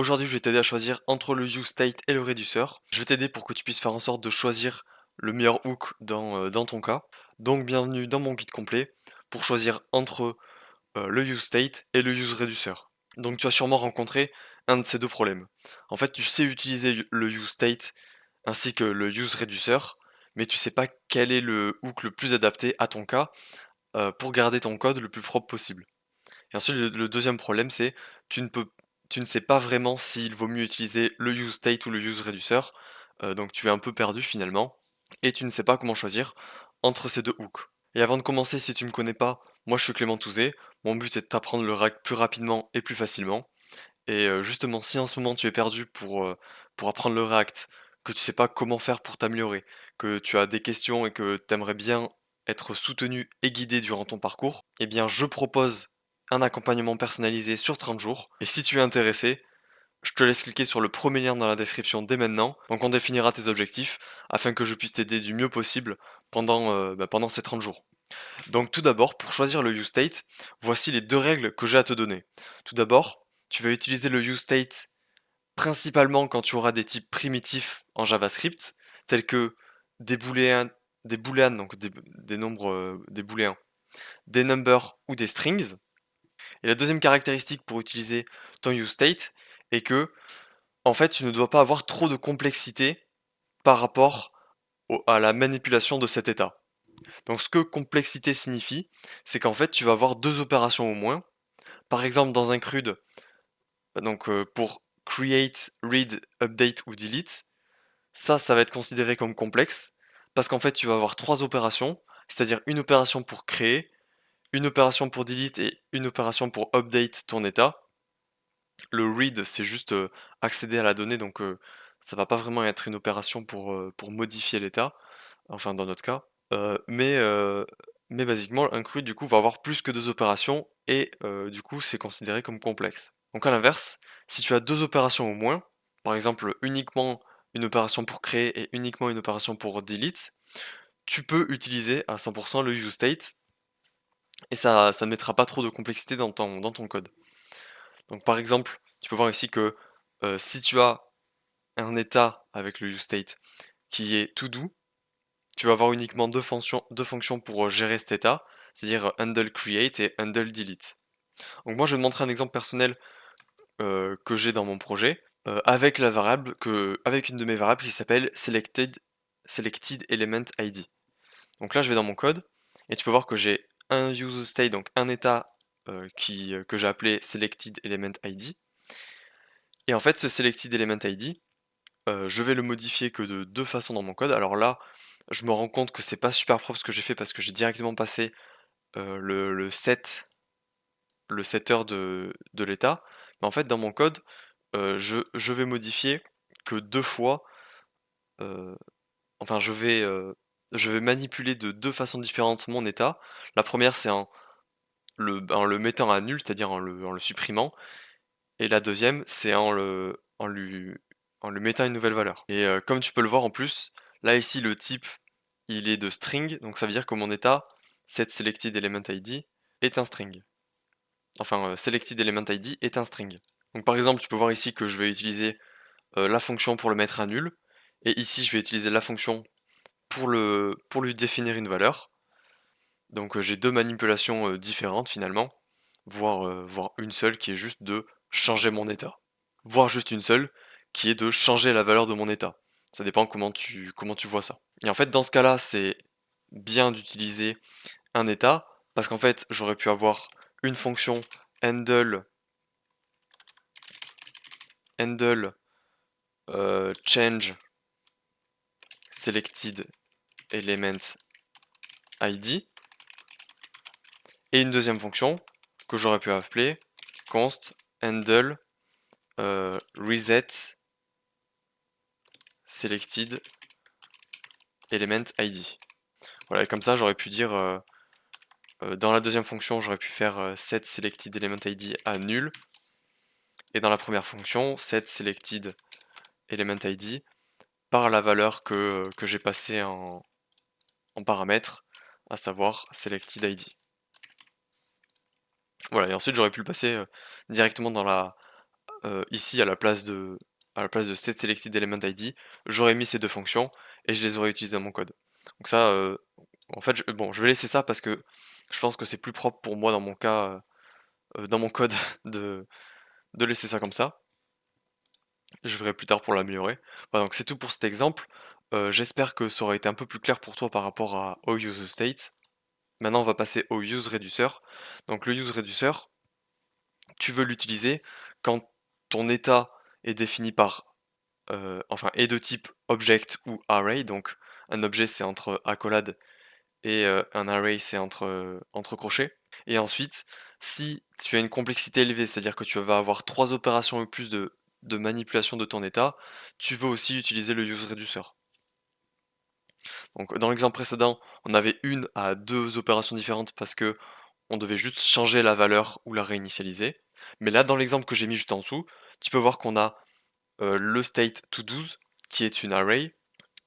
Aujourd'hui, je vais t'aider à choisir entre le useState et le réduceur. Je vais t'aider pour que tu puisses faire en sorte de choisir le meilleur hook dans ton cas. Donc, bienvenue dans mon guide complet pour choisir entre le useState et le useReducer. Donc, tu as sûrement rencontré un de ces deux problèmes. En fait, tu sais utiliser le useState ainsi que le useReducer, mais tu sais pas quel est le hook le plus adapté à ton cas pour garder ton code le plus propre possible. Et ensuite, le deuxième problème, c'est tu ne peux, tu ne sais pas vraiment s'il vaut mieux utiliser le useState ou le useReducer, donc tu es un peu perdu finalement, et tu ne sais pas comment choisir entre ces deux hooks. Et avant de commencer, si tu me connais pas, moi je suis Clément Touzé, mon but est de t'apprendre le React plus rapidement et plus facilement. Et justement, si en ce moment tu es perdu pour apprendre le React, que tu sais pas comment faire pour t'améliorer, que tu as des questions et que tu aimerais bien être soutenu et guidé durant ton parcours, eh bien je propose un accompagnement personnalisé sur 30 jours. Et si tu es intéressé, je te laisse cliquer sur le premier lien dans la description dès maintenant. Donc on définira tes objectifs afin que je puisse t'aider du mieux possible pendant ces 30 jours. Donc tout d'abord, pour choisir le useState, voici les deux règles que j'ai à te donner. Tout d'abord, tu vas utiliser le useState principalement quand tu auras des types primitifs en JavaScript, tels que des booléens, donc des nombres, des booléens, des numbers ou des strings. Et la deuxième caractéristique pour utiliser ton useState est que, en fait, tu ne dois pas avoir trop de complexité par rapport à la manipulation de cet état. Donc ce que complexité signifie, c'est qu'en fait tu vas avoir deux opérations au moins. Par exemple dans un CRUD, pour create, read, update ou delete, ça va être considéré comme complexe, parce qu'en fait tu vas avoir trois opérations, c'est-à-dire une opération pour créer, une opération pour delete et une opération pour update ton état. Le read c'est juste accéder à la donnée, donc ça va pas vraiment être une opération pour modifier l'état, enfin dans notre cas. Mais basiquement, un CRUD du coup va avoir plus que deux opérations et du coup c'est considéré comme complexe. Donc à l'inverse, si tu as deux opérations au moins, par exemple uniquement une opération pour créer et uniquement une opération pour delete, tu peux utiliser à 100% le useState et ça ne mettra pas trop de complexité dans ton code. Donc par exemple, tu peux voir ici que si tu as un état avec le useState qui est tout doux, tu vas avoir uniquement deux fonctions pour gérer cet état, c'est-à-dire handle create et handle delete. Donc moi je vais te montrer un exemple personnel que j'ai dans mon projet avec avec une de mes variables qui s'appelle selected element id. Donc là je vais dans mon code et tu peux voir que j'ai un useState, donc un état que j'ai appelé selected element id. Et en fait ce selected element id, je vais le modifier que de deux façons dans mon code. Alors là, je me rends compte que c'est pas super propre ce que j'ai fait parce que j'ai directement passé le le setter de l'état. Mais en fait, dans mon code, je vais modifier que deux fois. euh, enfin, je vais manipuler de deux façons différentes mon état. La première, c'est en le mettant à nul, c'est-à-dire en le supprimant. Et la deuxième, c'est en lui mettant une nouvelle valeur. Et comme tu peux le voir en plus, là ici le type il est de string, donc ça veut dire que mon état setSelectedElementId est un string. Enfin, selectedElementId est un string. Donc par exemple, tu peux voir ici que je vais utiliser la fonction pour le mettre à nul, et ici je vais utiliser la fonction pour lui définir une valeur. Donc j'ai deux manipulations différentes finalement, voire une seule qui est juste de changer mon état. Voire juste une seule qui est de changer la valeur de mon état. Ça dépend comment tu vois ça. Et en fait, dans ce cas-là, c'est bien d'utiliser un état, parce qu'en fait, j'aurais pu avoir une fonction handle, handle change selected element id, et une deuxième fonction que j'aurais pu appeler const handle reset selected element id. Voilà, et comme ça j'aurais pu dire dans la deuxième fonction j'aurais pu faire set selected element id à nul, et dans la première fonction set selected element id par la valeur que j'ai passée en paramètre, à savoir selected id. Voilà, et ensuite j'aurais pu le passer directement ici à la place de setSelectedElementID, j'aurais mis ces deux fonctions et je les aurais utilisées dans mon code. Donc ça, en fait, bon, je vais laisser ça parce que je pense que c'est plus propre pour moi dans mon cas, dans mon code de, de laisser ça comme ça. Je verrai plus tard pour l'améliorer. Voilà, donc c'est tout pour cet exemple. J'espère que ça aura été un peu plus clair pour toi par rapport au useState. Maintenant, on va passer au useReducer. Donc le useReducer, tu veux l'utiliser quand ton état est défini par, enfin, est de type object ou array. Donc un objet c'est entre accolades et un array c'est entre crochets. Et ensuite, si tu as une complexité élevée, c'est-à-dire que tu vas avoir 3 opérations ou plus de manipulation de ton état, tu veux aussi utiliser le useReducer. Donc dans l'exemple précédent, on avait une à deux opérations différentes parce que on devait juste changer la valeur ou la réinitialiser. Mais là, dans l'exemple que j'ai mis juste en dessous, tu peux voir qu'on a le state to12 qui est une array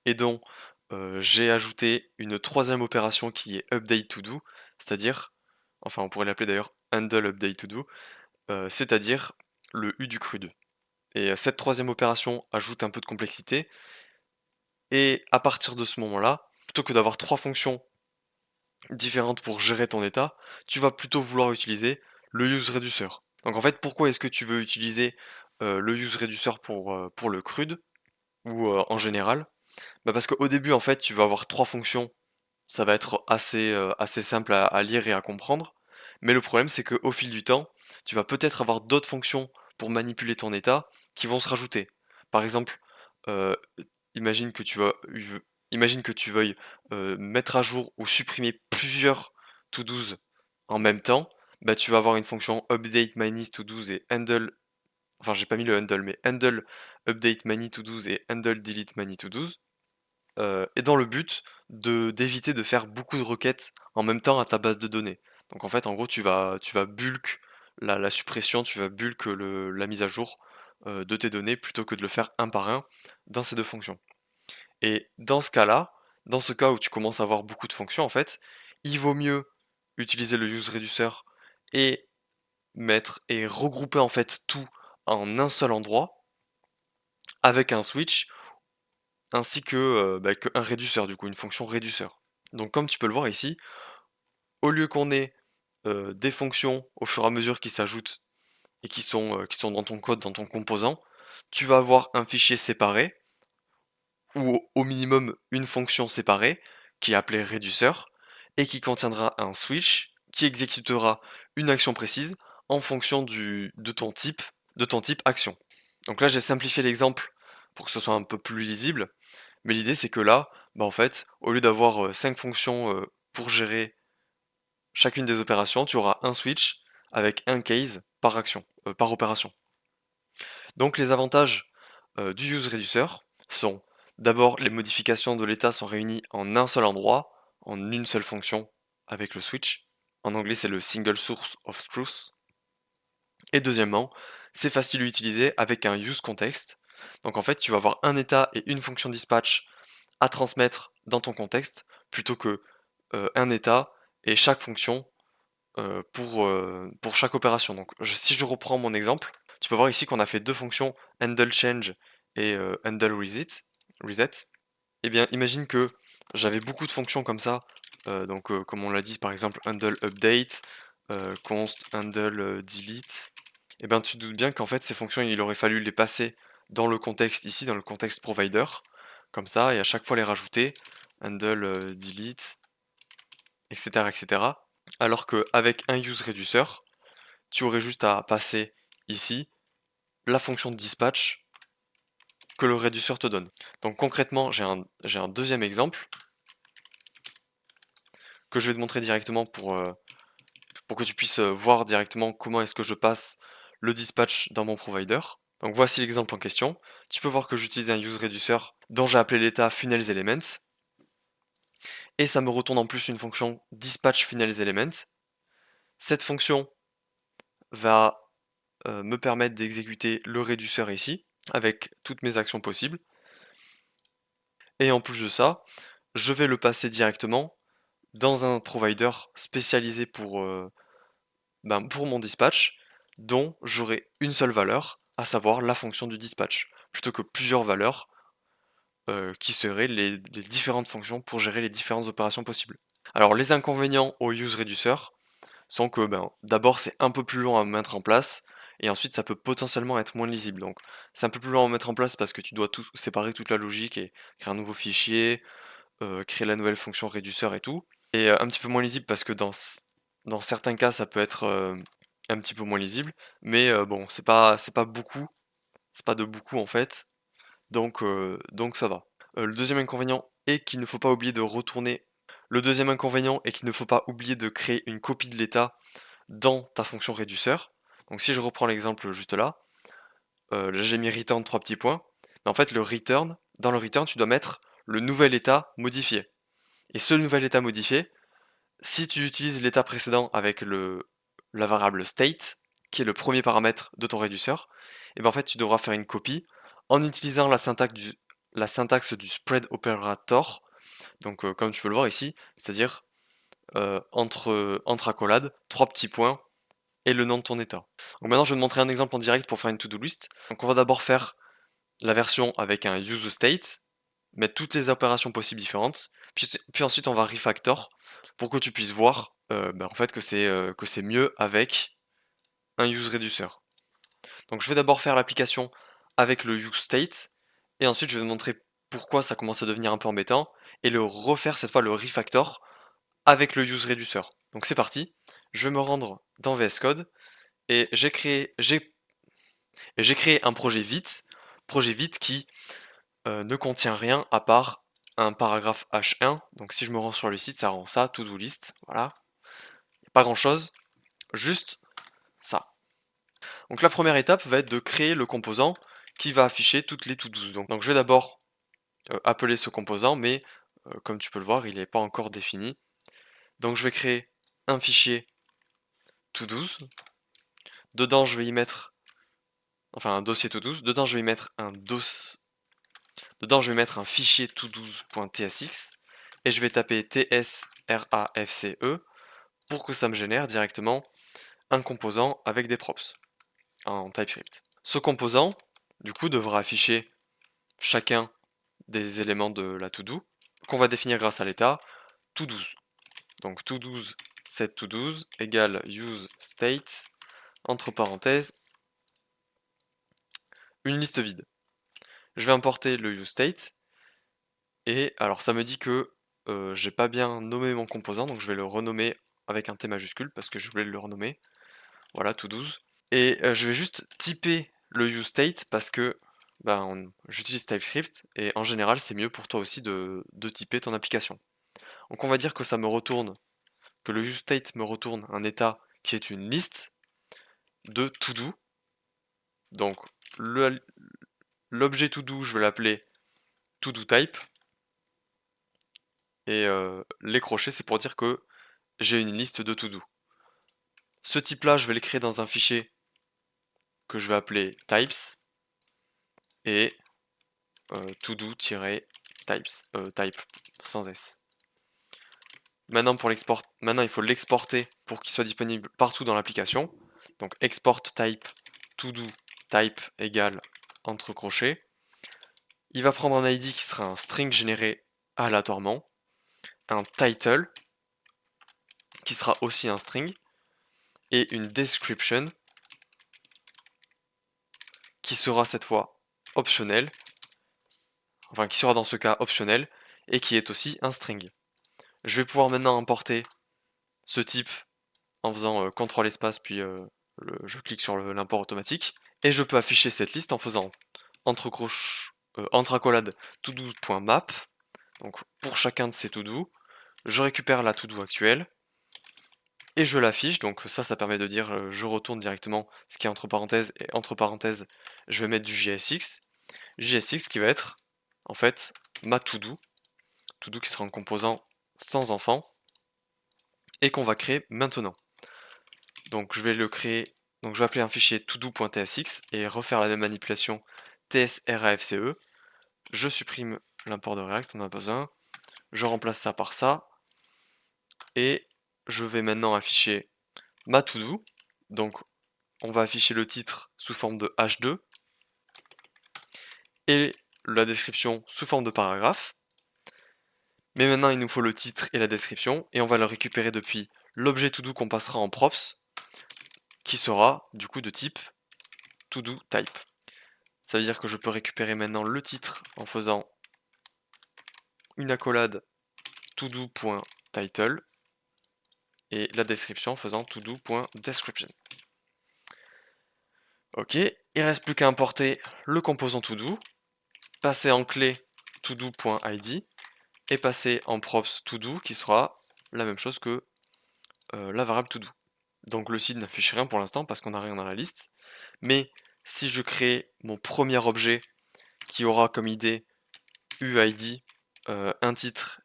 et dont j'ai ajouté une troisième opération qui est update to do, c'est-à-dire, enfin on pourrait l'appeler d'ailleurs handle update to do, c'est-à-dire le U du crude. Et cette troisième opération ajoute un peu de complexité, et à partir de ce moment-là, plutôt que d'avoir trois fonctions différentes pour gérer ton état, tu vas plutôt vouloir utiliser le useReducer. Donc en fait, pourquoi est-ce que tu veux utiliser le useReducer pour le crude, ou en général? Bah parce qu'au début, en fait, tu vas avoir trois fonctions, ça va être assez simple à lire et à comprendre, mais le problème c'est qu'au fil du temps, tu vas peut-être avoir d'autres fonctions pour manipuler ton état qui vont se rajouter. Par exemple, euh, imagine que tu vas, imagine que tu veuilles mettre à jour ou supprimer plusieurs to-dos en même temps, bah tu vas avoir une fonction update many to-dos et handle, enfin j'ai pas mis le handle, mais handle update many to-dos et handle delete many to-dos, et dans le but d'éviter de faire beaucoup de requêtes en même temps à ta base de données. Donc en fait, en gros, tu vas bulk la suppression, tu vas bulk la mise à jour de tes données plutôt que de le faire un par un dans ces deux fonctions. Et dans ce cas-là, dans ce cas où tu commences à avoir beaucoup de fonctions, en fait, il vaut mieux utiliser le useReducer et mettre et regrouper en fait tout en un seul endroit avec un switch ainsi que, qu'un réduceur, du coup, une fonction réduceur. Donc comme tu peux le voir ici, au lieu qu'on ait des fonctions au fur et à mesure qui s'ajoutent et qui sont dans ton code, dans ton composant, tu vas avoir un fichier séparé, ou au minimum une fonction séparée, qui est appelée réduceur, et qui contiendra un switch qui exécutera une action précise en fonction de ton type action. Donc là j'ai simplifié l'exemple pour que ce soit un peu plus lisible. Mais l'idée c'est que là, bah en fait, au lieu d'avoir 5 fonctions pour gérer chacune des opérations, tu auras un switch avec un case par action, par opération. Donc les avantages du useReducer sont d'abord les modifications de l'état sont réunies en un seul endroit, en une seule fonction avec le switch. En anglais c'est le single source of truth. Et deuxièmement, c'est facile à utiliser avec un use context. Donc en fait, tu vas avoir un état et une fonction dispatch à transmettre dans ton contexte plutôt que un état et chaque fonction pour chaque opération. Donc si je reprends mon exemple, tu peux voir ici qu'on a fait deux fonctions handle change et handle reset. Et bien imagine que j'avais beaucoup de fonctions comme ça, donc comme on l'a dit par exemple handle update, const handle delete. Et bien tu te doutes bien qu'en fait ces fonctions il aurait fallu les passer dans le contexte ici, dans le contexte provider, comme ça, et à chaque fois les rajouter, handle delete, etc., etc. Alors qu'avec un useReducer, tu aurais juste à passer ici la fonction de dispatch que le réduceur te donne. Donc concrètement, j'ai un deuxième exemple que je vais te montrer directement pour que tu puisses voir directement comment est-ce que je passe le dispatch dans mon provider. Donc voici l'exemple en question. Tu peux voir que j'utilise un useReducer dont j'ai appelé l'état funnelsElements, et ça me retourne en plus une fonction dispatch funnelsElements. Cette fonction va me permettre d'exécuter le réduceur ici, avec toutes mes actions possibles. Et en plus de ça, je vais le passer directement dans un provider spécialisé pour mon dispatch, dont j'aurai une seule valeur, à savoir la fonction du dispatch, plutôt que plusieurs valeurs qui seraient les différentes fonctions pour gérer les différentes opérations possibles. Alors les inconvénients au useReducer sont que d'abord c'est un peu plus long à mettre en place, et ensuite ça peut potentiellement être moins lisible. Donc c'est un peu plus long à mettre en place parce que tu dois tout séparer toute la logique et créer un nouveau fichier, créer la nouvelle fonction réduceur et tout. Et un petit peu moins lisible parce que dans certains cas ça peut être un petit peu moins lisible, mais bon c'est pas beaucoup, c'est pas de beaucoup en fait, donc ça va. Le deuxième inconvénient est qu'il ne faut pas oublier de retourner. Le deuxième inconvénient est qu'il ne faut pas oublier de créer une copie de l'état dans ta fonction réduceur. Donc si je reprends l'exemple juste là j'ai mis return 3 petits points. Mais en fait dans le return tu dois mettre le nouvel état modifié. Et ce nouvel état modifié, si tu utilises l'état précédent avec la variable state, qui est le premier paramètre de ton réduceur, et ben en fait tu devras faire une copie en utilisant la syntaxe du spread operator, donc comme tu peux le voir ici, c'est-à-dire entre accolades, 3 petits points et le nom de ton état. Donc maintenant je vais te montrer un exemple en direct pour faire une to-do list. Donc on va d'abord faire la version avec un useState, mettre toutes les opérations possibles différentes, puis ensuite on va refactor pour que tu puisses voir en fait que c'est mieux avec un useReducer. Donc je vais d'abord faire l'application avec le useState, et ensuite je vais te montrer pourquoi ça commence à devenir un peu embêtant, et le refaire cette fois le refactor avec le useReducer. Donc c'est parti, je vais me rendre dans VS Code, et j'ai créé un projet vite qui ne contient rien à part un paragraphe H1. Donc si je me rends sur le site, ça rend ça, to-do list, voilà. Pas grand chose, juste ça. Donc la première étape va être de créer le composant qui va afficher toutes les to-dos. Donc je vais d'abord appeler ce composant, mais comme tu peux le voir, il n'est pas encore défini. Donc je vais créer un fichier to-dos. Dedans je vais y mettre, enfin un dossier to-dos. Dedans je vais y mettre Dedans, je vais mettre un fichier to-dos.tsx et je vais taper tsrafce pour que ça me génère directement un composant avec des props en TypeScript. Ce composant, du coup, devra afficher chacun des éléments de la to-do qu'on va définir grâce à l'état to-dos. Donc to-dos set to-dos égale use state entre parenthèses une liste vide. Je vais importer le use state. Et alors ça me dit que j'ai pas bien nommé mon composant, donc je vais le renommer avec un T majuscule parce que je voulais le renommer. Voilà, tout 12. Et je vais juste typer le useState parce que j'utilise TypeScript et en général c'est mieux pour toi aussi de typer ton application. Donc on va dire que ça me retourne, que le useState me retourne un état qui est une liste de to-do. Donc l'objet to-do, je vais l'appeler to-do-type. Et les crochets, c'est pour dire que j'ai une liste de to-do. Ce type-là, je vais le créer dans un fichier que je vais appeler types et to-do-types, type sans s. Maintenant, il faut l'exporter pour qu'il soit disponible partout dans l'application. Donc export type to-do type égale entre crochets. Il va prendre un ID qui sera un string généré aléatoirement, un title qui sera aussi un string et une description qui sera cette fois optionnel, enfin qui sera dans ce cas optionnel, et qui est aussi un string. Je vais pouvoir maintenant importer ce type en faisant CTRL espace, puis je clique sur l'import automatique, et je peux afficher cette liste en faisant entre accolades todo.map, donc pour chacun de ces todo, je récupère la todo actuelle, et je l'affiche, donc ça permet de dire je retourne directement ce qui est entre parenthèses, et entre parenthèses je vais mettre du JSX qui va être en fait ma to-do qui sera un composant sans enfant et qu'on va créer maintenant. Donc je vais le créer, donc je vais appeler un fichier todo.tsx et refaire la même manipulation tsrafce. Je supprime l'import de React, on en a besoin. Je remplace ça par ça et je vais maintenant afficher ma to-do. Donc on va afficher le titre sous forme de H2 et la description sous forme de paragraphe. Mais maintenant, il nous faut le titre et la description, et on va le récupérer depuis l'objet todo qu'on passera en props, qui sera du coup de type todo type. Ça veut dire que je peux récupérer maintenant le titre en faisant une accolade todo.title et la description en faisant todo.description. Ok, il reste plus qu'à importer le composant todo, passer en clé todo.id et passer en props todo qui sera la même chose que la variable todo. Donc le site n'affiche rien pour l'instant parce qu'on n'a rien dans la liste, mais si je crée mon premier objet qui aura comme idée UID, un titre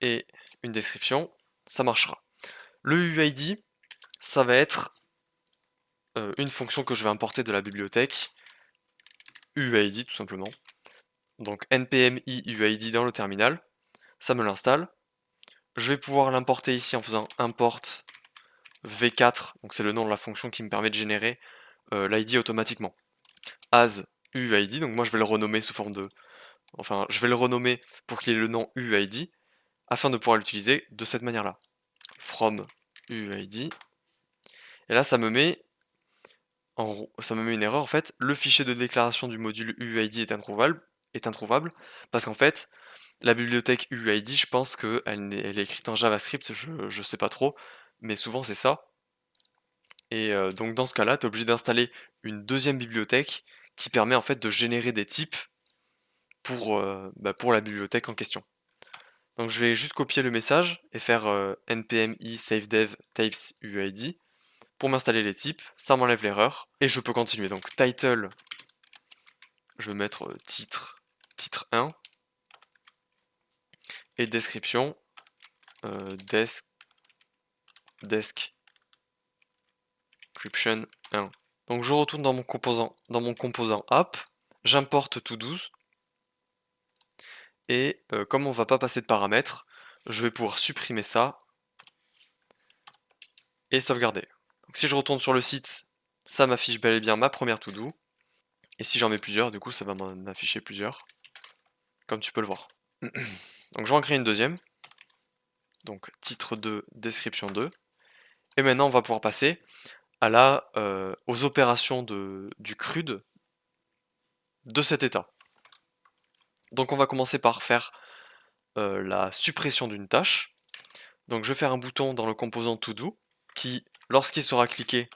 et une description, ça marchera. Le UID, ça va être une fonction que je vais importer de la bibliothèque UID tout simplement. Donc npm i-uid dans le terminal, ça me l'installe. Je vais pouvoir l'importer ici en faisant import v4, donc c'est le nom de la fonction qui me permet de générer l'ID automatiquement. As UID, donc moi je vais le renommer sous forme de... Enfin, je vais le renommer pour qu'il ait le nom UID, afin de pouvoir l'utiliser de cette manière-là. From UID. Et là, ça me met une erreur en fait. Le fichier de déclaration du module UID est introuvable parce qu'en fait, la bibliothèque UID, je pense qu'elle elle est écrite en JavaScript, je sais pas trop, mais souvent c'est ça. Et donc dans ce cas-là, tu es obligé d'installer une deuxième bibliothèque qui permet en fait de générer des types pour la bibliothèque en question. Donc je vais juste copier le message et faire npm i savedev types uid pour m'installer les types, ça m'enlève l'erreur et je peux continuer. Donc title, je vais mettre titre 1 et description description 1. Donc je retourne dans mon composant app, j'importe todo et comme on va pas passer de paramètres, je vais pouvoir supprimer ça et sauvegarder. Donc si je retourne sur le site, ça m'affiche bel et bien ma première todo. Et si j'en mets plusieurs, du coup ça va m'en afficher plusieurs, comme tu peux le voir. Donc je vais en créer une deuxième. Donc titre 2, description 2. Et maintenant on va pouvoir passer à aux opérations du CRUD de cet état. Donc on va commencer par faire la suppression d'une tâche. Donc je vais faire un bouton dans le composant todo qui, lorsqu'il sera cliqué,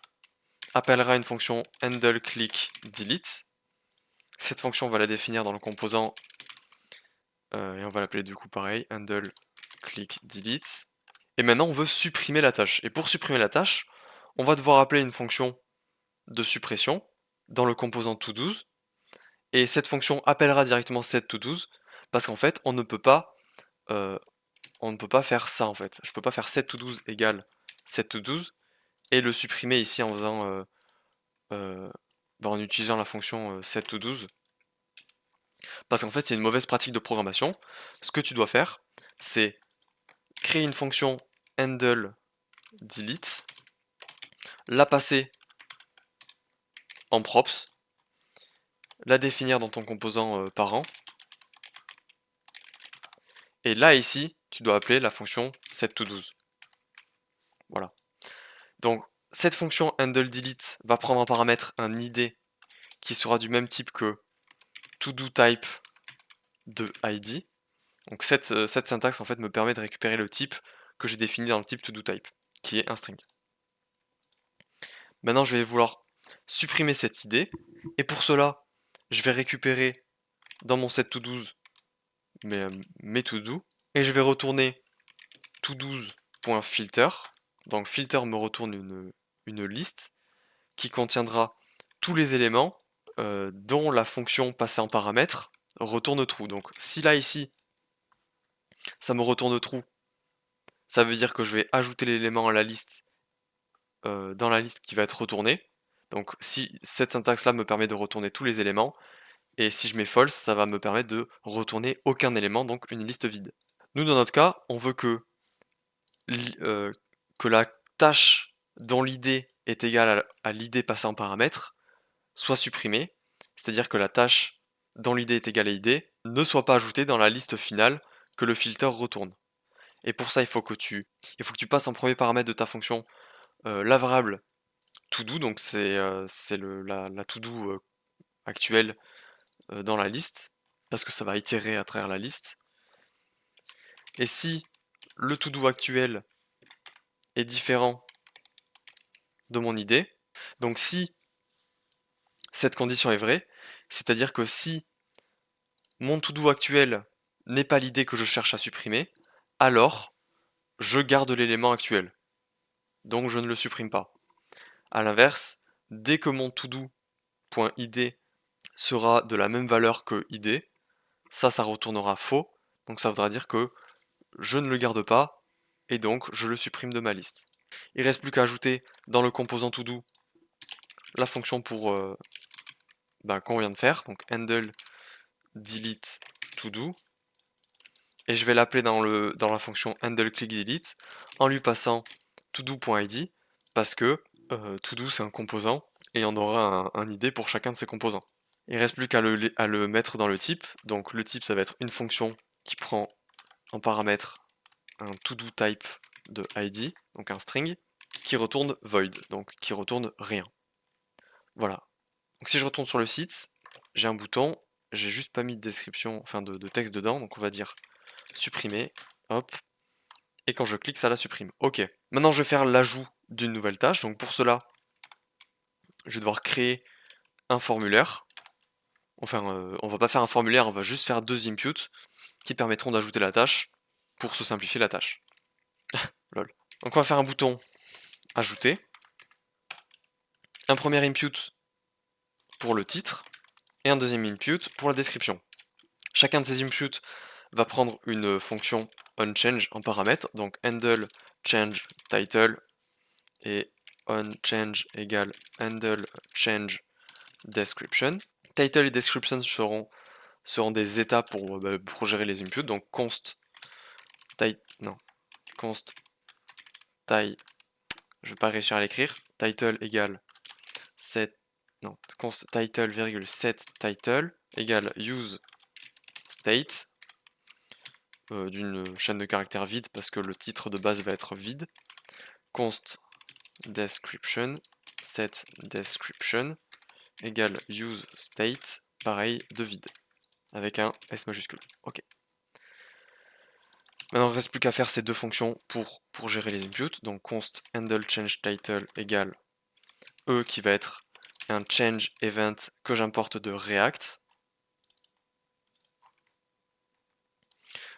appellera une fonction handleClickDelete. Cette fonction, on va la définir dans le composant et on va l'appeler du coup pareil, handleClickDelete. Et maintenant on veut supprimer la tâche. Et pour supprimer la tâche, on va devoir appeler une fonction de suppression dans le composant todo. Et cette fonction appellera directement cette todo parce qu'en fait on ne peut pas faire ça en fait. Je peux pas faire set todo égale set todo et le supprimer ici en faisant en utilisant la fonction set todo parce qu'en fait c'est une mauvaise pratique de programmation. Ce que tu dois faire, c'est créer une fonction handle delete, la passer en props, la définir dans ton composant parent, et là ici tu dois appeler la fonction setToDo. Voilà. Donc cette fonction handleDelete va prendre en paramètre un ID qui sera du même type que ToDoType de ID. Donc cette syntaxe en fait me permet de récupérer le type que j'ai défini dans le type ToDoType, qui est un string. Maintenant je vais vouloir supprimer cette ID, et pour cela, je vais récupérer dans mon setToDo mes ToDo, et je vais retourner todo.filter. Donc filter me retourne une liste qui contiendra tous les éléments dont la fonction passée en paramètre retourne true. Donc si là ici ça me retourne true, ça veut dire que je vais ajouter l'élément à la liste dans la liste qui va être retournée. Donc si cette syntaxe là me permet de retourner tous les éléments, et si je mets false, ça va me permettre de retourner aucun élément, donc une liste vide. Nous dans notre cas, on veut que la tâche dont l'id est égal à l'id passé en paramètre soit supprimée, c'est-à-dire que la tâche dont l'id est égal à id ne soit pas ajoutée dans la liste finale que le filter retourne. Et pour ça, il faut que tu passes en premier paramètre de ta fonction la variable todo, donc c'est la todo actuelle dans la liste, parce que ça va itérer à travers la liste. Et si le todo actuel est différent de mon id, donc si cette condition est vraie, c'est-à-dire que si mon to-do actuel n'est pas l'idée que je cherche à supprimer, alors je garde l'élément actuel. Donc je ne le supprime pas. A l'inverse, dès que mon todo.id sera de la même valeur que id, ça retournera faux. Donc ça voudra dire que je ne le garde pas et donc je le supprime de ma liste. Il reste plus qu'à ajouter dans le composant todo la fonction pour qu'on vient de faire, donc handle delete todo, et je vais l'appeler dans la fonction handleClickDelete en lui passant todo.id parce que todo c'est un composant et on aura un id pour chacun de ces composants. Il reste plus qu'à le mettre dans le type, donc le type ça va être une fonction qui prend en paramètre un todo type de id, donc un string, qui retourne void, donc qui retourne rien. Voilà. Donc si je retourne sur le site, j'ai un bouton, j'ai juste pas mis de description, enfin de texte dedans, donc on va dire supprimer, hop, et quand je clique ça la supprime. Ok, maintenant je vais faire l'ajout d'une nouvelle tâche, donc pour cela, je vais devoir créer un formulaire. Enfin, on va pas faire un formulaire, on va juste faire deux inputs qui permettront d'ajouter la tâche pour se simplifier la tâche. Lol. Donc on va faire un bouton ajouter, un premier input pour le titre, et un deuxième input pour la description. Chacun de ces inputs va prendre une fonction onChange en paramètre, donc handle change title et onChange égale handle change description. Title et description seront des états pour gérer les inputs, donc const je vais pas réussir à l'écrire, title égale set, const title virgule set title égale use state d'une chaîne de caractères vide parce que le titre de base va être vide, const description set description égale use state, pareil, de vide, avec un S majuscule. Ok. Maintenant, il ne reste plus qu'à faire ces deux fonctions pour gérer les inputs. Donc const handle change title égale E qui va être un change event que j'importe de React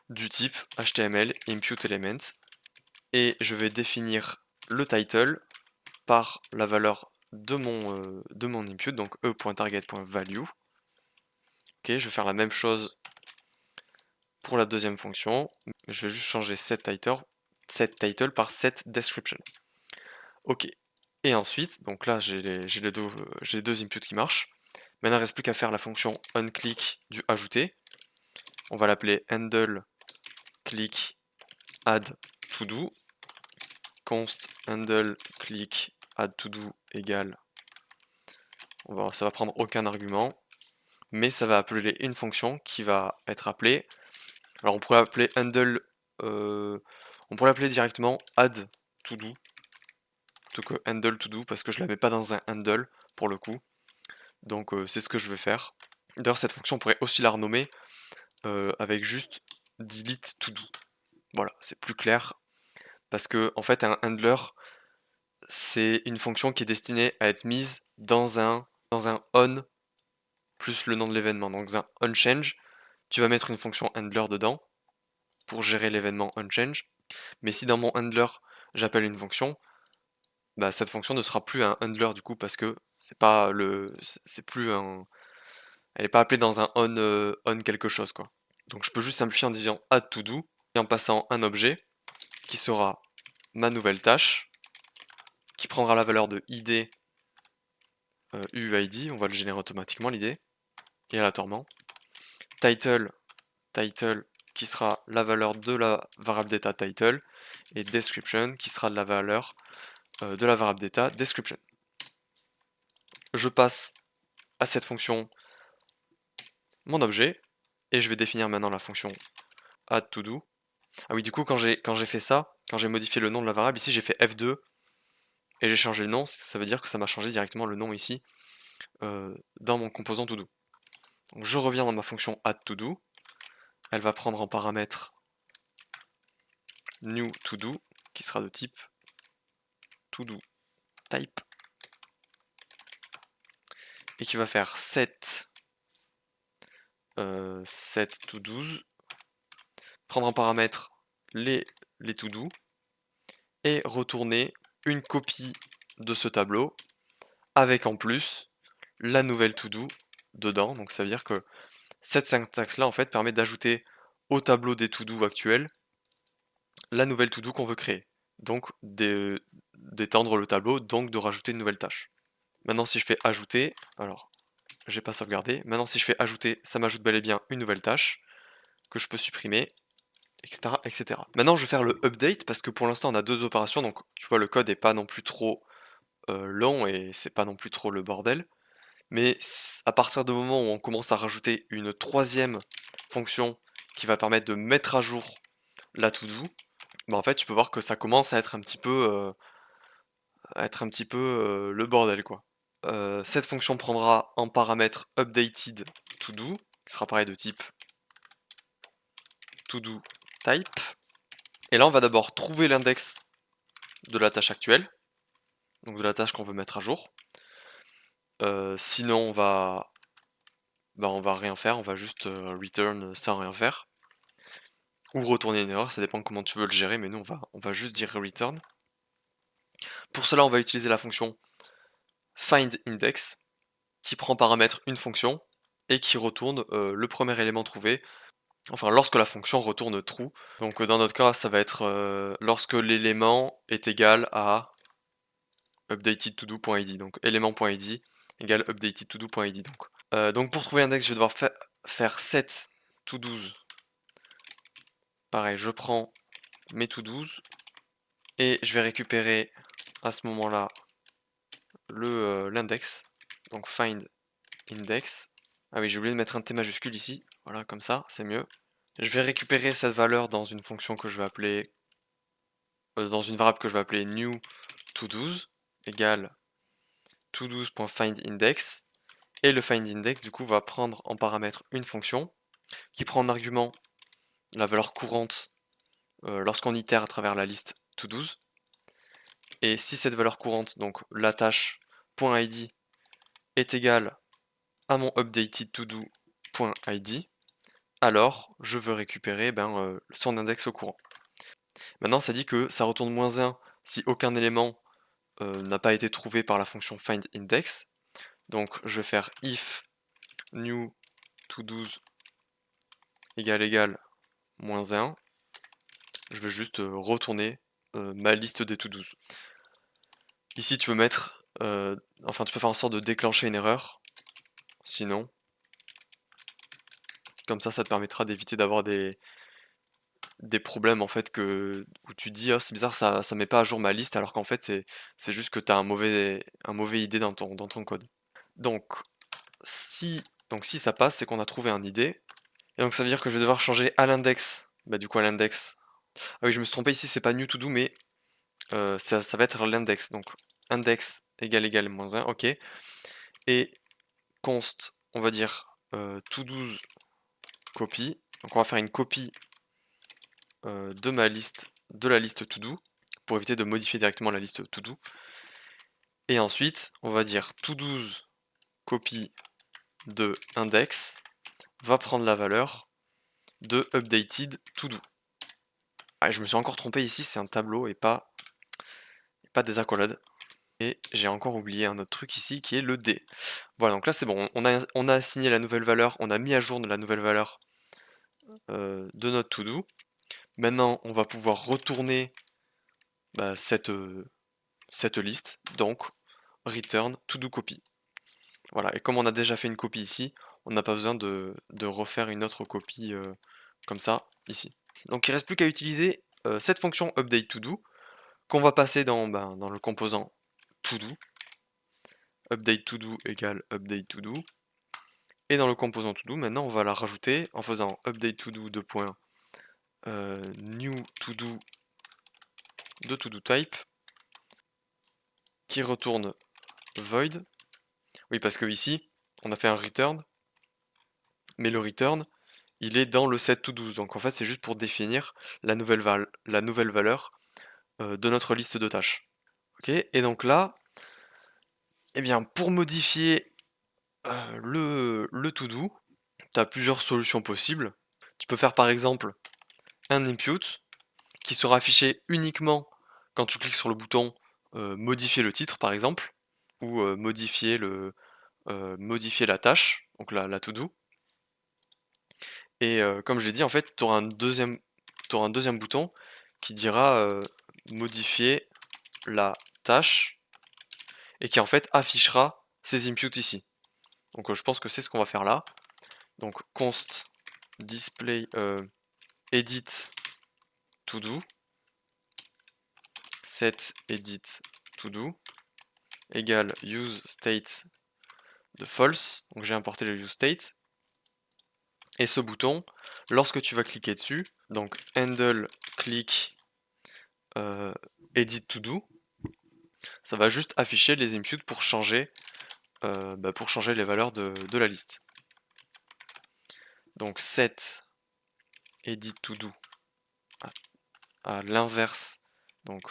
du type HTML input element. Et je vais définir le title par la valeur de mon input, donc e.target.value. Ok, je vais faire la même chose pour la deuxième fonction. Je vais juste changer set title par set description. Ok. Et ensuite, donc là j'ai les deux inputs qui marchent. Maintenant il ne reste plus qu'à faire la fonction onClick du ajouter. On va l'appeler handle click add to do. Const handle click add to do égale. Ça va prendre aucun argument, mais ça va appeler une fonction qui va être appelée. Alors on pourrait l'appeler handle, on pourrait l'appeler directement add to do plutôt que handle to do parce que je ne la mets pas dans un handle pour le coup. Donc c'est ce que je vais faire. D'ailleurs cette fonction on pourrait aussi la renommer avec juste delete to do. Voilà, c'est plus clair parce que en fait un handler c'est une fonction qui est destinée à être mise dans un on plus le nom de l'événement. Donc dans un onChange, tu vas mettre une fonction handler dedans pour gérer l'événement onChange. Mais si dans mon handler j'appelle une fonction, bah, cette fonction ne sera plus un handler du coup parce que c'est plus un, elle n'est pas appelée dans un on quelque chose quoi. Donc je peux juste simplifier en disant add to do et en passant un objet qui sera ma nouvelle tâche qui prendra la valeur de id UID, on va le générer automatiquement l'id et aléatoirement. Title qui sera la valeur de la variable d'état title et description qui sera la valeur de la variable d'état description. Je passe à cette fonction mon objet, et je vais définir maintenant la fonction add to do. Ah oui, du coup, quand j'ai fait ça, quand j'ai modifié le nom de la variable, ici j'ai fait F2, et j'ai changé le nom, ça veut dire que ça m'a changé directement le nom ici, dans mon composant to do. Donc je reviens dans ma fonction add to do, elle va prendre en paramètre new to do, qui sera de type to do type, et qui va faire set to 12, prendre en paramètre les to do, et retourner une copie de ce tableau, avec en plus la nouvelle to do dedans. Donc ça veut dire que cette syntaxe là en fait permet d'ajouter au tableau des to do actuels la nouvelle to do qu'on veut créer. Donc d'étendre le tableau, donc de rajouter une nouvelle tâche. Maintenant si je fais ajouter, alors j'ai pas sauvegardé, maintenant si je fais ajouter, ça m'ajoute bel et bien une nouvelle tâche que je peux supprimer, etc., etc. Maintenant je vais faire le update parce que pour l'instant on a deux opérations, donc tu vois le code est pas non plus trop long et c'est pas non plus trop le bordel. Mais à partir du moment où on commence à rajouter une troisième fonction qui va permettre de mettre à jour la to-do, bah en fait tu peux voir que ça commence à être un petit peu, le bordel quoi. Cette fonction prendra en paramètre updated to-do, qui sera pareil de type to-do type. Et là on va d'abord trouver l'index de la tâche actuelle, donc de la tâche qu'on veut mettre à jour. Sinon on va rien faire, on va juste return sans rien faire. Ou retourner une erreur, ça dépend comment tu veux le gérer, mais nous on va juste dire return. Pour cela on va utiliser la fonction findIndex, qui prend en paramètre une fonction, et qui retourne le premier élément trouvé, enfin lorsque la fonction retourne true. Donc dans notre cas ça va être lorsque l'élément est égal à updatedToDo.id, donc élément.id égale updatedToDo.id. Donc pour trouver l'index je vais devoir faire set to12. Pareil, je prends mes to12 et je vais récupérer à ce moment-là l'index, donc find index. Ah oui, j'ai oublié de mettre un T majuscule ici, voilà, comme ça, c'est mieux. Je vais récupérer cette valeur dans une fonction que je vais appeler, dans une variable que je vais appeler new to12 égale to12.findIndex, et le findIndex du coup va prendre en paramètre une fonction qui prend en argument la valeur courante lorsqu'on itère à travers la liste to12. Et si cette valeur courante, donc la tâche .id, est égale à mon updated to-do.id, alors je veux récupérer son index au courant. Maintenant ça dit que ça retourne -1 si aucun élément n'a pas été trouvé par la fonction findIndex. Donc je vais faire if new to12 égale -1. Je vais juste retourner ma liste des to-12. Ici tu peux mettre, enfin tu peux faire en sorte de déclencher une erreur, sinon, comme ça te permettra d'éviter d'avoir des problèmes en fait où tu te dis: «Ah c'est bizarre ça met pas à jour ma liste», alors qu'en fait c'est juste que tu as un mauvais ID dans ton code. Donc si ça passe, c'est qu'on a trouvé un ID, et donc ça veut dire que je vais devoir changer à l'index, du coup à l'index. Ah oui, je me suis trompé ici, c'est pas new to do mais ça va être l'index, donc index égale -1, ok. Et const, on va dire to12 copy, donc on va faire une copie de la liste to do, pour éviter de modifier directement la liste to do. Et ensuite, on va dire to12 copy de index va prendre la valeur de updated to do. Ah, je me suis encore trompé ici, c'est un tableau et pas des accolades. Et j'ai encore oublié un autre truc ici qui est le D. Voilà, donc là c'est bon, on a assigné la nouvelle valeur, on a mis à jour de la nouvelle valeur de notre to do. Maintenant, on va pouvoir retourner cette liste, donc return to do copy. Voilà, et comme on a déjà fait une copie ici, on n'a pas besoin de refaire une autre copie comme ça ici. Donc il ne reste plus qu'à utiliser cette fonction update to do qu'on va passer dans le composant todo. Update todo égale update todo. Et dans le composant todo, maintenant on va la rajouter en faisant update todo new todo de todo type qui retourne void. Oui, parce que ici on a fait un return, mais le return il est dans le set todo. Donc en fait c'est juste pour définir la nouvelle valeur de notre liste de tâches. Ok, et donc là, eh bien pour modifier le to-do, tu as plusieurs solutions possibles. Tu peux faire par exemple un input qui sera affiché uniquement quand tu cliques sur le bouton modifier le titre par exemple, ou modifier la tâche, donc la to-do. Et comme je l'ai dit, en fait, tu auras un deuxième bouton qui dira modifier la tâche et qui en fait affichera ces inputs ici. Donc je pense que c'est ce qu'on va faire là. Donc const display edit to do set edit to do égale use state de false. Donc j'ai importé le use state. Et ce bouton, lorsque tu vas cliquer dessus, donc handle click edit to do, ça va juste afficher les inputs pour changer les valeurs de la liste. Donc set edit to do à l'inverse, donc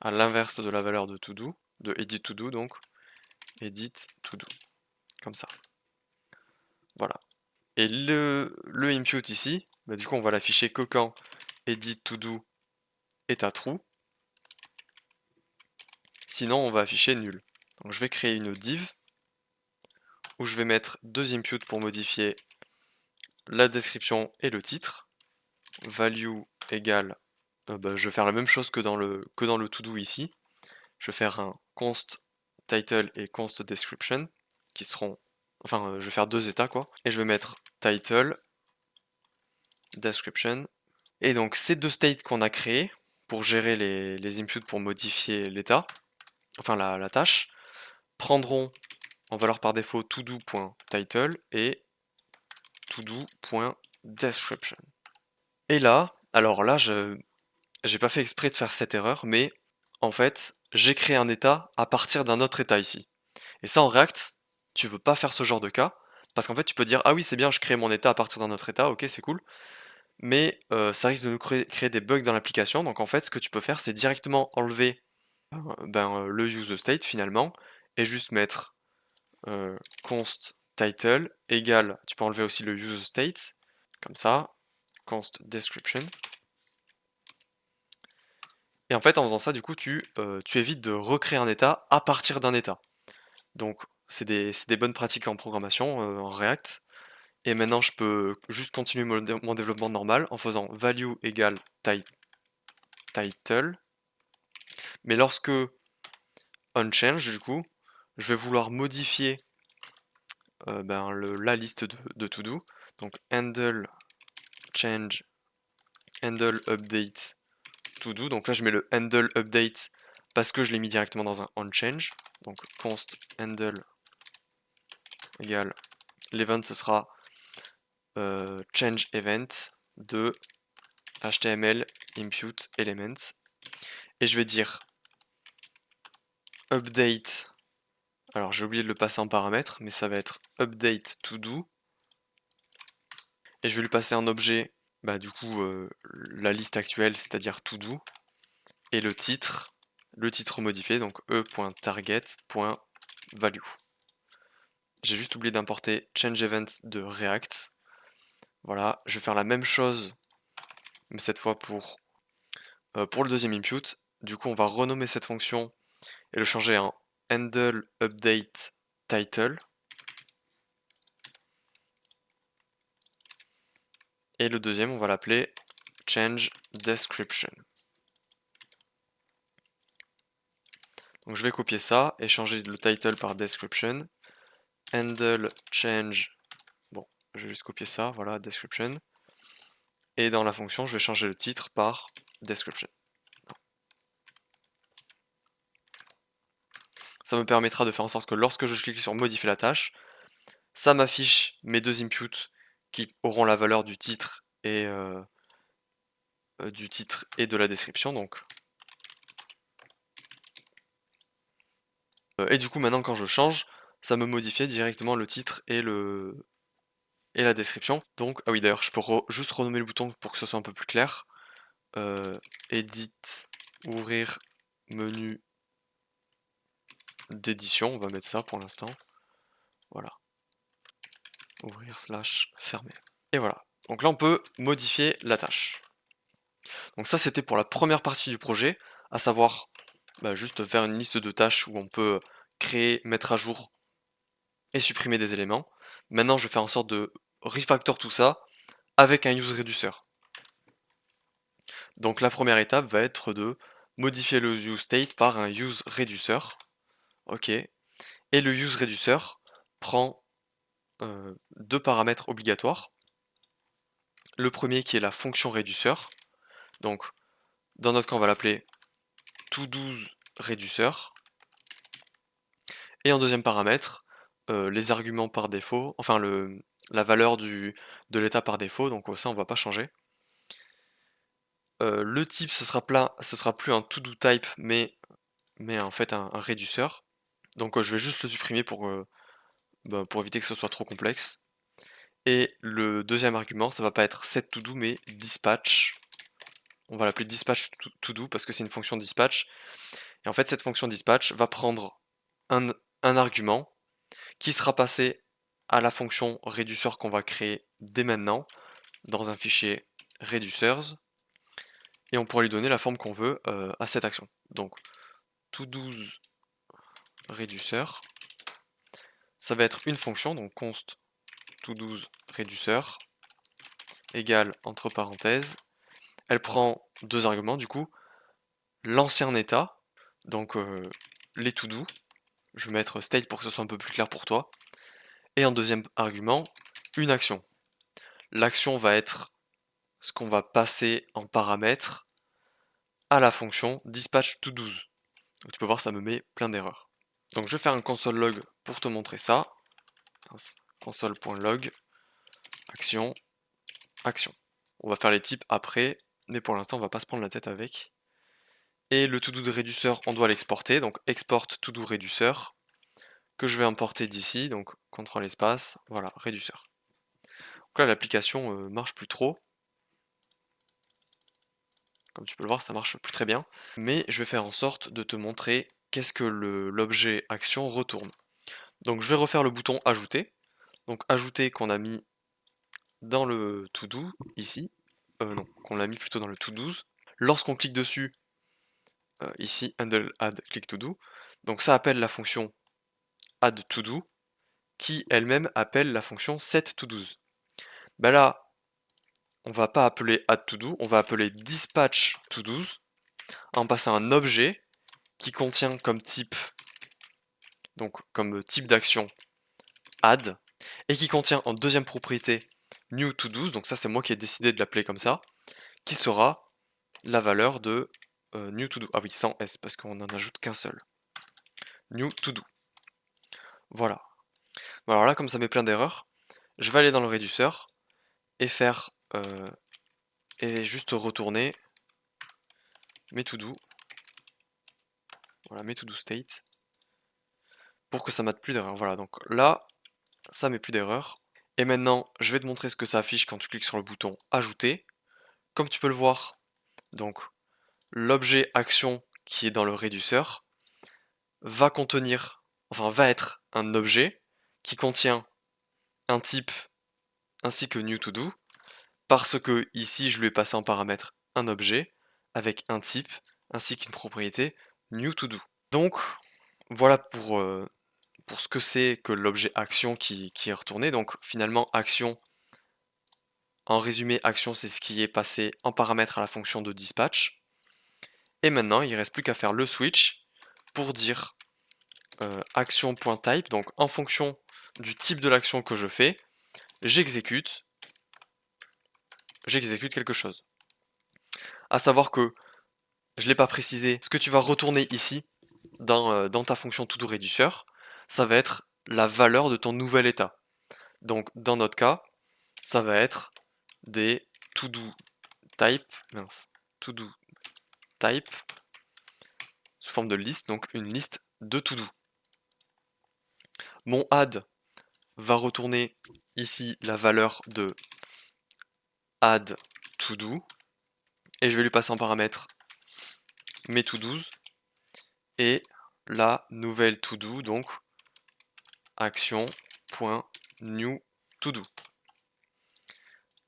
à l'inverse de la valeur de to do, de edit to do, donc edit to do, comme ça. Voilà. Et le input ici, bah du coup on va l'afficher que quand edit to do est à true. Sinon on va afficher nul. Donc je vais créer une div où je vais mettre deux inputs pour modifier la description et le titre. Value égale, je vais faire la même chose que dans le to-do ici. Je vais faire un const title et const description qui seront, je vais faire deux états quoi. Et je vais mettre title, description. Et donc ces deux states qu'on a créés pour gérer les inputs pour modifier l'état, enfin la tâche, prendront en valeur par défaut todo.title et todo.description. Et là, alors là, j'ai pas fait exprès de faire cette erreur, mais en fait, j'ai créé un état à partir d'un autre état ici. Et ça, en React, tu veux pas faire ce genre de cas, parce qu'en fait, tu peux dire, ah oui, c'est bien, je crée mon état à partir d'un autre état, ok, c'est cool, mais ça risque de nous créer des bugs dans l'application, donc en fait, ce que tu peux faire, c'est directement enlever le useState finalement, et juste mettre const title égale, tu peux enlever aussi le useState, comme ça, const description. Et en fait, en faisant ça, du coup, tu évites de recréer un état à partir d'un état. Donc, c'est des bonnes pratiques en programmation, en React. Et maintenant, je peux juste continuer mon développement normal en faisant value égale title. Mais lorsque onChange, du coup, je vais vouloir modifier la liste de to-do. Donc, handle change, handle update to-do. Donc là, je mets le handle update parce que je l'ai mis directement dans un onChange. Donc const handle égale l'event, ce sera change event de HTML input elements. Et je vais dire update. Alors j'ai oublié de le passer en paramètre, mais ça va être update to do. Et je vais lui passer un objet, du coup la liste actuelle, c'est-à-dire to do. Et le titre modifié, donc e.target.value. J'ai juste oublié d'importer change event de React. Voilà, je vais faire la même chose, mais cette fois pour le deuxième input. Du coup, on va renommer cette fonction et le changer en handle update title. Et le deuxième, on va l'appeler change description. Donc je vais copier ça et changer le title par description. Handle change, bon, je vais juste copier ça, voilà, description. Et dans la fonction, je vais changer le titre par description. ça me permettra de faire en sorte que lorsque je clique sur modifier la tâche, ça m'affiche mes deux inputs qui auront la valeur du titre et de la description. Donc. Et du coup maintenant quand je change, ça me modifiait directement le titre et la description. Donc, ah oui d'ailleurs je peux juste renommer le bouton pour que ce soit un peu plus clair. Edit, ouvrir, menu d'édition, on va mettre ça pour l'instant. Voilà. Ouvrir slash fermer. Et voilà. Donc là on peut modifier la tâche. Donc ça c'était pour la première partie du projet, à savoir juste faire une liste de tâches où on peut créer, mettre à jour et supprimer des éléments. Maintenant je vais faire en sorte de refactor tout ça avec un use reducer. Donc la première étape va être de modifier le useState par un use reducer. Ok. Et le use reducer prend deux paramètres obligatoires. Le premier qui est la fonction reducer. Donc dans notre cas on va l'appeler to12reducer. Et en deuxième paramètre, les arguments par défaut, enfin la valeur de l'état par défaut, donc ça on va pas changer. Le type ce sera plus un to-do type mais en fait un réduceur. Donc je vais juste le supprimer pour éviter que ce soit trop complexe. Et le deuxième argument, ça va pas être setToDo mais dispatch. On va l'appeler dispatch to-do parce que c'est une fonction dispatch. Et en fait cette fonction dispatch va prendre un argument qui sera passé à la fonction reducer qu'on va créer dès maintenant dans un fichier reducers. Et on pourra lui donner la forme qu'on veut à cette action. Donc to12 reducer, ça va être une fonction, donc const to12 reducer égale entre parenthèses. Elle prend deux arguments du coup, l'ancien état, donc les to-do, je vais mettre state pour que ce soit un peu plus clair pour toi, et en deuxième argument, une action. L'action va être ce qu'on va passer en paramètre à la fonction dispatch to12. Donc tu peux voir ça me met plein d'erreurs. Donc je vais faire un console log pour te montrer ça. Console.log action, action. On va faire les types après, mais pour l'instant on va pas se prendre la tête avec. Et le to-do de reducer, on doit l'exporter, donc export to-do reducer, que je vais importer d'ici, donc CTRL espace, voilà, reducer. Donc là l'application marche plus trop. Comme tu peux le voir, ça marche plus très bien. Mais je vais faire en sorte de te montrer qu'est-ce que l'objet action retourne. Donc je vais refaire le bouton ajouter. Donc ajouter qu'on a mis dans le to-do, ici. Non, qu'on l'a mis plutôt dans le to-do's. Lorsqu'on clique dessus, ici, handle add click to do. Donc ça appelle la fonction add to do, qui elle-même appelle la fonction set to do's. Ben là, on va pas appeler add to do, on va appeler dispatch to do's, en passant un objet qui contient comme type, donc comme type d'action add, et qui contient en deuxième propriété new to do's, donc ça c'est moi qui ai décidé de l'appeler comme ça, qui sera la valeur de new to do. Ah oui, sans s, parce qu'on n'en ajoute qu'un seul. New to do. Voilà. Bon, alors là, comme ça met plein d'erreurs, je vais aller dans le réduceur et faire et juste retourner mes to do. Voilà, mes to do state. Pour que ça mette plus d'erreurs. Voilà, donc là, ça met plus d'erreurs. Et maintenant, je vais te montrer ce que ça affiche quand tu cliques sur le bouton ajouter. Comme tu peux le voir, donc l'objet action qui est dans le réduceur va contenir, enfin va être un objet qui contient un type ainsi que new to do, parce que ici je lui ai passé en paramètre un objet avec un type ainsi qu'une propriété new to do. Donc voilà pour ce que c'est que l'objet action qui est retourné. Donc finalement action, en résumé action c'est ce qui est passé en paramètre à la fonction de dispatch. Et maintenant il ne reste plus qu'à faire le switch pour dire action.type, donc en fonction du type de l'action que je fais, j'exécute quelque chose. À savoir que, je ne l'ai pas précisé, ce que tu vas retourner ici, dans ta fonction to do réduceur, ça va être la valeur de ton nouvel état. Donc dans notre cas, ça va être des to do type, to do type sous forme de liste, donc une liste de to do. Mon add va retourner ici la valeur de add to do et je vais lui passer en paramètre mes to do's et la nouvelle to do, donc action.new to do.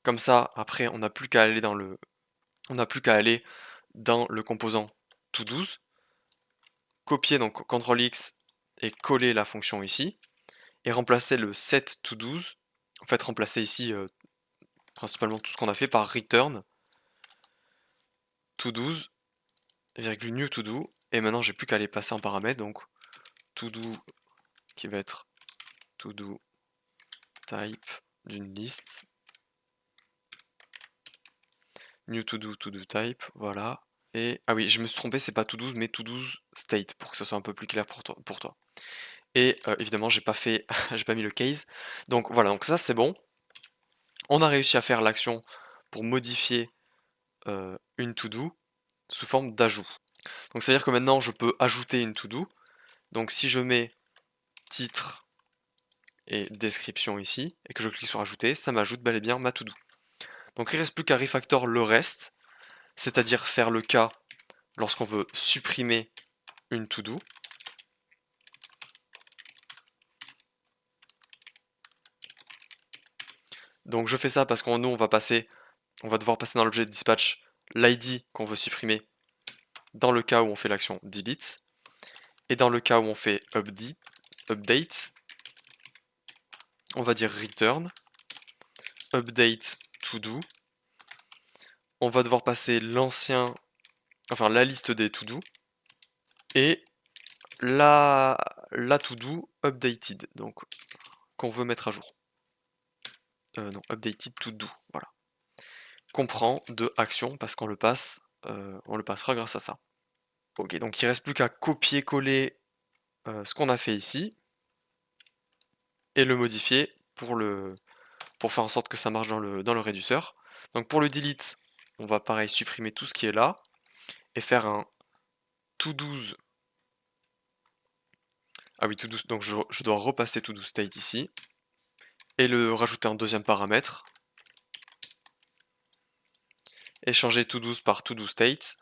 Comme ça, après, on n'a plus qu'à aller dans le composant to do's, copier donc CTRL X et coller la fonction ici et remplacer le set to do's, en fait remplacer ici principalement tout ce qu'on a fait par return to do's virgule new to do, et maintenant j'ai plus qu'à les passer en paramètre, donc to do qui va être to do type d'une liste, new to do type, voilà. Et ah oui, je me suis trompé, c'est pas to do mais to do state pour que ce soit un peu plus clair pour toi. Et évidemment, j'ai pas fait, j'ai pas mis le case. Donc voilà, donc ça c'est bon. On a réussi à faire l'action pour modifier une to do sous forme d'ajout. Donc c'est à dire que maintenant je peux ajouter une to do. Donc si je mets titre et description ici, et que je clique sur ajouter, ça m'ajoute bel et bien ma to-do. Donc il ne reste plus qu'à refactor le reste, c'est-à-dire faire le cas lorsqu'on veut supprimer une to-do. Donc je fais ça parce qu'on on va devoir passer dans l'objet de dispatch l'id qu'on veut supprimer dans le cas où on fait l'action delete, et dans le cas où on fait update, on va dire return update to do. On va devoir passer la liste des to do et la to do updated, donc qu'on veut mettre à jour. Non, updated to do, voilà. Qu'on prend de action parce qu'on le passe, on le passera grâce à ça. Ok, donc il reste plus qu'à copier-coller ce qu'on a fait ici et le modifier pour faire en sorte que ça marche dans le réduceur. Donc pour le delete, on va pareil supprimer tout ce qui est là et faire un to-do's. Ah oui, to-do, donc je dois repasser to-do state ici et le rajouter un deuxième paramètre et changer to-do par to-do state.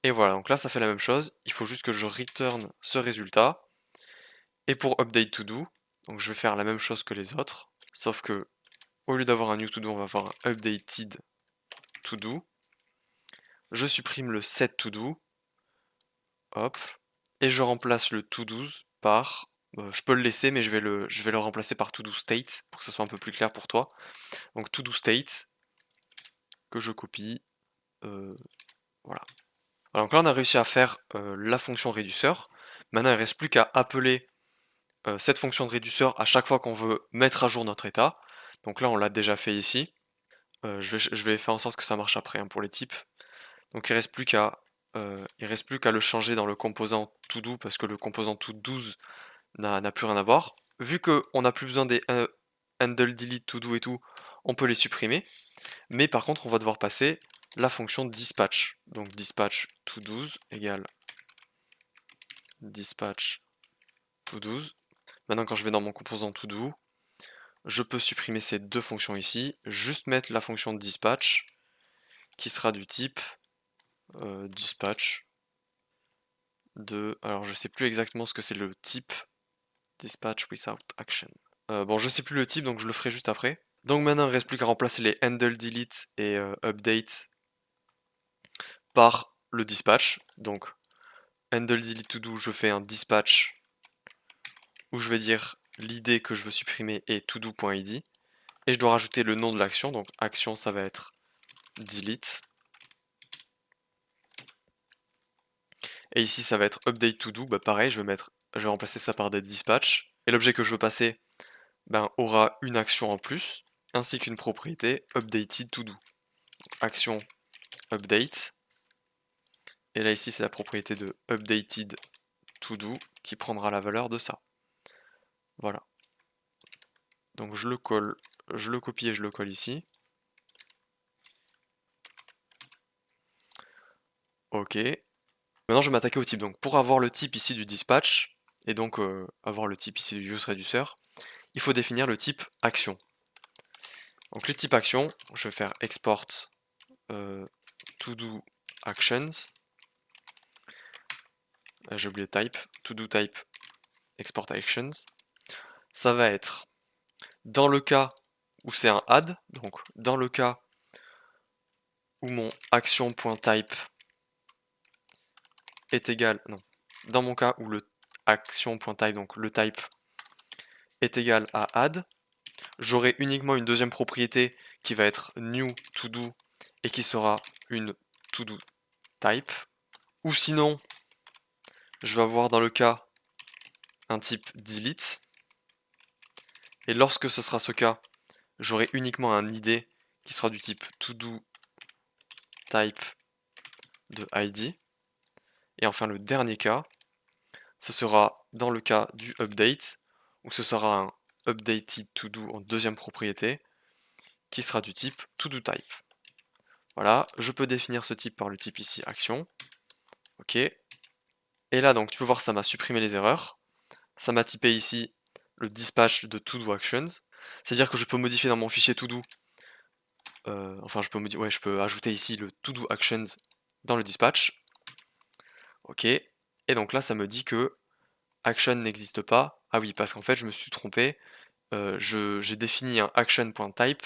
Et voilà, donc là ça fait la même chose, il faut juste que je return ce résultat. Et pour update to do, donc je vais faire la même chose que les autres, sauf que au lieu d'avoir un new to do, on va avoir un updated to do. Je supprime le set to do, hop, et je remplace le to do par, je peux le laisser, mais je vais le remplacer par to do state pour que ce soit un peu plus clair pour toi. Donc to do state que je copie, voilà. Alors, donc là on a réussi à faire la fonction réduceur. Maintenant il ne reste plus qu'à appeler cette fonction de réduceur à chaque fois qu'on veut mettre à jour notre état. Donc là on l'a déjà fait ici. Je vais faire en sorte que ça marche après hein, pour les types. Donc il reste plus qu'à le changer dans le composant to-do parce que le composant to-do n'a plus rien à voir. Vu qu'on n'a plus besoin des handle, delete, to-do et tout, on peut les supprimer. Mais par contre on va devoir passer la fonction dispatch. Donc dispatch to-do égale dispatch to-do. Maintenant quand je vais dans mon composant to-do, je peux supprimer ces deux fonctions ici, juste mettre la fonction dispatch qui sera du type dispatch de... Alors je sais plus exactement ce que c'est le type dispatch without action. Bon je sais plus le type donc je le ferai juste après. Donc maintenant il ne reste plus qu'à remplacer les handle delete et update par le dispatch. Donc handle delete to do, je fais un dispatch où je vais dire l'id que je veux supprimer est todo.id et je dois rajouter le nom de l'action. Donc action ça va être delete. Et ici ça va être update to do, bah pareil, je vais remplacer ça par des dispatch. Et l'objet que je veux passer aura une action en plus, ainsi qu'une propriété updated to do. Action update. Et là ici c'est la propriété de updated to-do qui prendra la valeur de ça. Voilà. Donc je le colle, je le copie et je le colle ici. Ok. Maintenant je vais m'attaquer au type. Donc pour avoir le type ici du dispatch, et donc avoir le type ici du useReducer, il faut définir le type action. Donc le type action, je vais faire export to-do actions. J'ai oublié type, to-do type export actions. Ça va être dans le cas où c'est un add, donc dans le cas où mon action.type est égal, non, dans mon cas où le action.type, donc le type est égal à add, j'aurai uniquement une deuxième propriété qui va être new to do et qui sera une to do type. Ou sinon, je vais avoir dans le cas un type delete. Et lorsque ce sera ce cas, j'aurai uniquement un id qui sera du type to do type de id. Et enfin le dernier cas, ce sera dans le cas du update, où ce sera un updated to do en deuxième propriété, qui sera du type to do type. Voilà, je peux définir ce type par le type ici action. Ok. Et là donc tu peux voir ça m'a supprimé les erreurs. Ça m'a typé ici le dispatch de to do actions. C'est-à-dire que je peux modifier dans mon fichier to do. Enfin je peux ajouter ici le to do actions dans le dispatch. Ok. Et donc là ça me dit que action n'existe pas. Ah oui, parce qu'en fait je me suis trompé. J'ai défini un action.type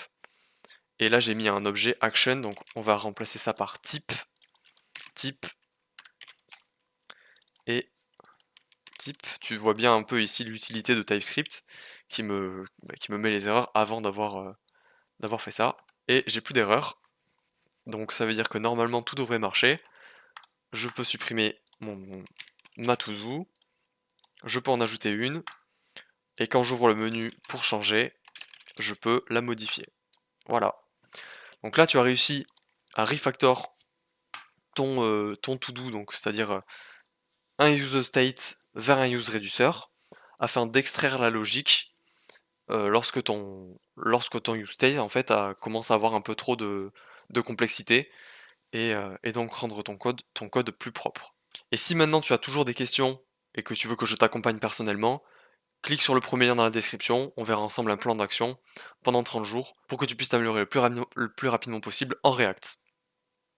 et là j'ai mis un objet action, donc on va remplacer ça par type et type. Tu vois bien un peu ici l'utilité de TypeScript qui me met les erreurs avant d'avoir fait ça. Et j'ai plus d'erreurs, donc ça veut dire que normalement tout devrait marcher. Je peux supprimer ma to-do, je peux en ajouter une, et quand j'ouvre le menu pour changer, je peux la modifier. Voilà. Donc là tu as réussi à refactor ton to-do, donc c'est-à-dire un useState vers un useReducer, afin d'extraire la logique lorsque ton useState en fait commence à avoir un peu trop de complexité et donc rendre ton code plus propre. Et si maintenant tu as toujours des questions et que tu veux que je t'accompagne personnellement, clique sur le premier lien dans la description, on verra ensemble un plan d'action pendant 30 jours pour que tu puisses t'améliorer le plus rapidement possible en React.